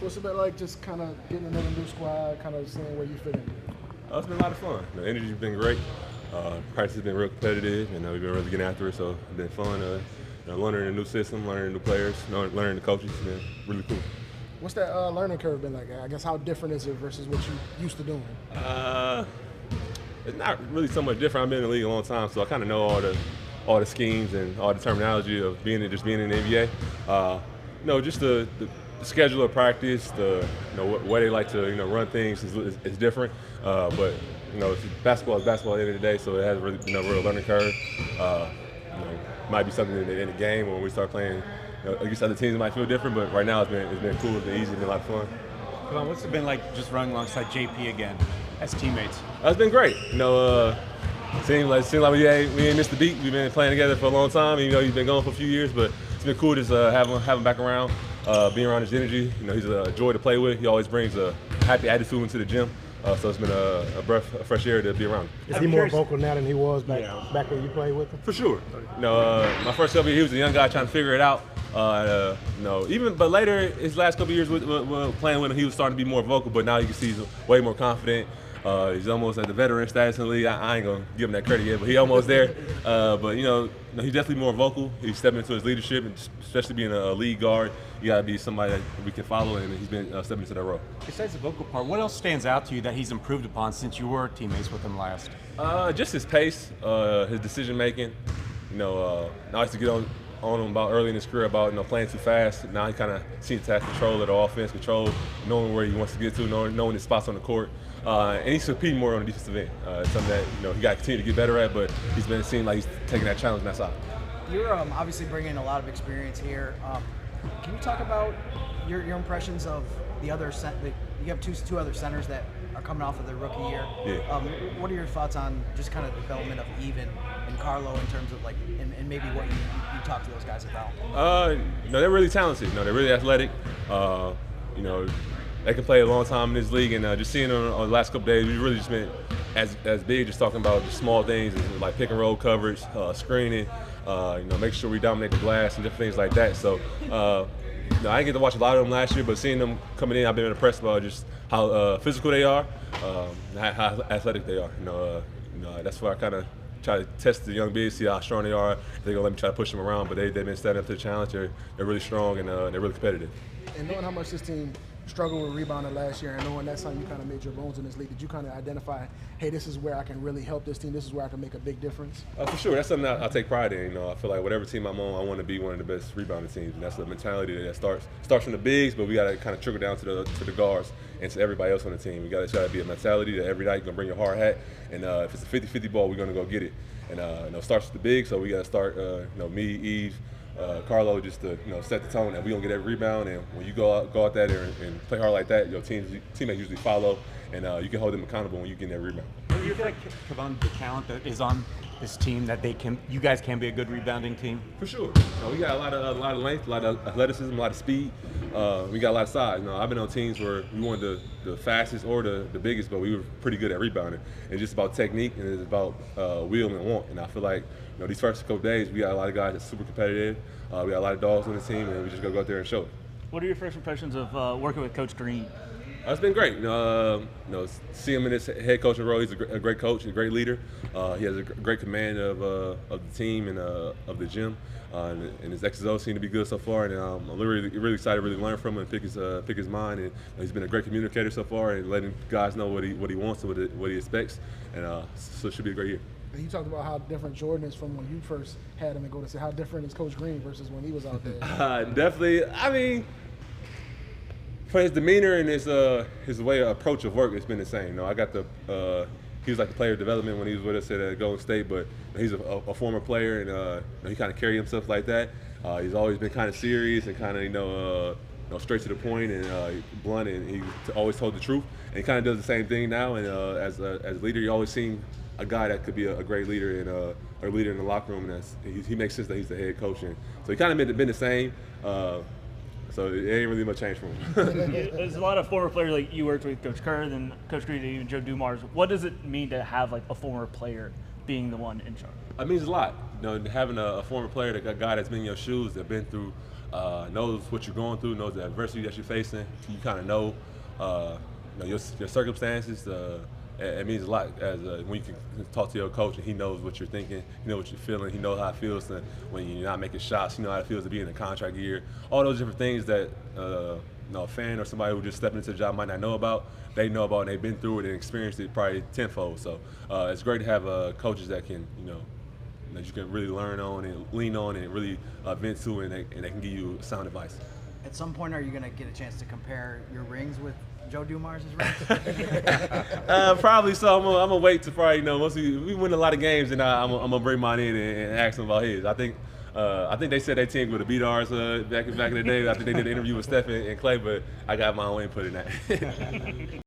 What's it been like just kind of getting another new squad, kind of seeing where you fit in? It's been a lot of fun. The energy's been great. Practice has been real competitive, and we've been really getting after it. So it's been fun. Learning a new system, learning new players, learning the coaches. It's been really cool. What's that learning curve been like? I guess how different is it versus what you used to doing? It's not really so much different. I've been in the league a long time, so I kind of know all the schemes and all the terminology of being in the NBA. Just the schedule of practice, the way they like to run things is different. But basketball is basketball at the end of the day, so it has really been a real learning curve. Might be something in the game when we start playing against other teams, it might feel different. But right now it's been cool, it's been easy, it's been a lot of fun. Kevon, what's it been like just running alongside JP again as teammates? It's been great. Seems like we ain't missed the beat. We've been playing together for a long time. He's been going for a few years, but it's been cool just have him back around, being around his energy. He's a joy to play with. He always brings a happy attitude into the gym. So it's been a breath of fresh air to be around. Is he more vocal now than he was back when you played with him? For sure. My first couple of years, he was a young guy trying to figure it out. But later, his last couple of years with playing with him, he was starting to be more vocal. But now you can see he's way more confident. He's almost at the veteran status in the league. I ain't gonna give him that credit yet, but he's almost there. He's definitely more vocal. He's stepping into his leadership, and especially being a lead guard, you gotta be somebody that we can follow, and he's been stepping into that role. Besides the vocal part, what else stands out to you that he's improved upon since you were teammates with him last? Just his pace, his decision making. I used to get on him about early in his career about playing too fast. Now he kind of seems to have control of the offense, knowing where he wants to get to, knowing his spots on the court. And he's competing more on the defensive end. It's something that he got to continue to get better at, but he's seeming like he's taking that challenge on that side. You're obviously bringing a lot of experience here. Can you talk about your impressions of the other you have two other centers that are coming off of their rookie year. Yeah. What are your thoughts on just kind of the development of Even and Carlo in terms of and maybe what you talk to those guys about? No, they're really talented. They're really athletic. They can play a long time in this league, and just seeing them on the last couple days, we've really just been as big, just talking about just small things like pick and roll coverage, screening, making sure we dominate the glass and different things like that. So, I didn't get to watch a lot of them last year, but seeing them coming in, I've been impressed about just how physical they are, how athletic they are. That's why I kind of try to test the young bigs, see how strong they are. They're gonna let me try to push them around, but they've been standing up to the challenge. They're really strong and they're really competitive. And knowing how much this team struggled with rebounding last year, and knowing that's how you kind of made your bones in this league, did you kind of identify, hey, this is where I can really help this team, this is where I can make a big difference? For sure, that's something I take pride in. I feel like whatever team I'm on, I want to be one of the best rebounding teams, and that's the mentality that starts from the bigs, but we got to kind of trickle down to the guards and to everybody else on the team. We got to try to be a mentality that every night you're gonna bring your hard hat, and if it's a 50-50 ball, we're gonna go get it. And it starts with the bigs, so we got to start. Me, Eve, Carlo, just to set the tone that we don't get every rebound, and when you go out there and play hard like that, your teammates usually follow, and you can hold them accountable when you get that rebound. Do you feel like, Kevon, the talent that is on this team, that you guys can be a good rebounding team? For sure. We got a lot of length, a lot of athleticism, a lot of speed. We got a lot of size. I've been on teams where we weren't the fastest or the biggest, but we were pretty good at rebounding. It's just about technique, and it's about will and want. And I feel like these first couple of days, we got a lot of guys that's super competitive. We got a lot of dogs on the team, and we just gotta go out there and show it. What are your first impressions of working with Coach Green? It's been great. See him in his head coaching role. He's a great coach, a great leader. He has a great command of the team and of the gym. And his X's O's seem to be good so far. And I'm really excited to really learn from him and pick his mind. And he's been a great communicator so far, and letting guys know what he wants and what he expects. And so it should be a great year. You talked about how different Jordan is from when you first had him and go to say how different is Coach Green versus when he was out there. Definitely. I mean, for his demeanor and his way of approach of work, it's been the same. I got he was like the player development when he was with us at Golden State, but he's a former player, and he kind of carried himself like that. He's always been kind of serious and kind of straight to the point and blunt, and he always told the truth. And he kind of does the same thing now. And as a leader, you always seen a guy that could be a great leader and a leader in the locker room, and he makes sense that he's the head coach. And so he kind of been the same. So it ain't really much change for him. There's a lot of former players, like you worked with Coach Kerr, then Coach Green, and even Joe Dumars. What does it mean to have a former player being the one in charge? It means a lot. Having a former player, a guy that's been in your shoes, that's been through knows what you're going through, knows the adversity that you're facing. You kind of know, your circumstances. It means a lot as when you can talk to your coach and he knows what you're thinking, he knows what you're feeling, he knows how it feels when you're not making shots, you know how it feels to be in a contract year. All those different things that a fan or somebody who just stepping into the job might not know about, they know about and they've been through it and experienced it probably tenfold. So it's great to have coaches that can, that you can really learn on and lean on and really vent to, and they can give you sound advice. At some point, are you going to get a chance to compare your rings with Joe Dumars' rings? Probably so. I'm gonna wait to probably once we win a lot of games, and I'm gonna bring mine in and ask him about his. I think they said that team would have beat ours back in the day. I think they did an interview with Steph and Clay, but I got my own input in that.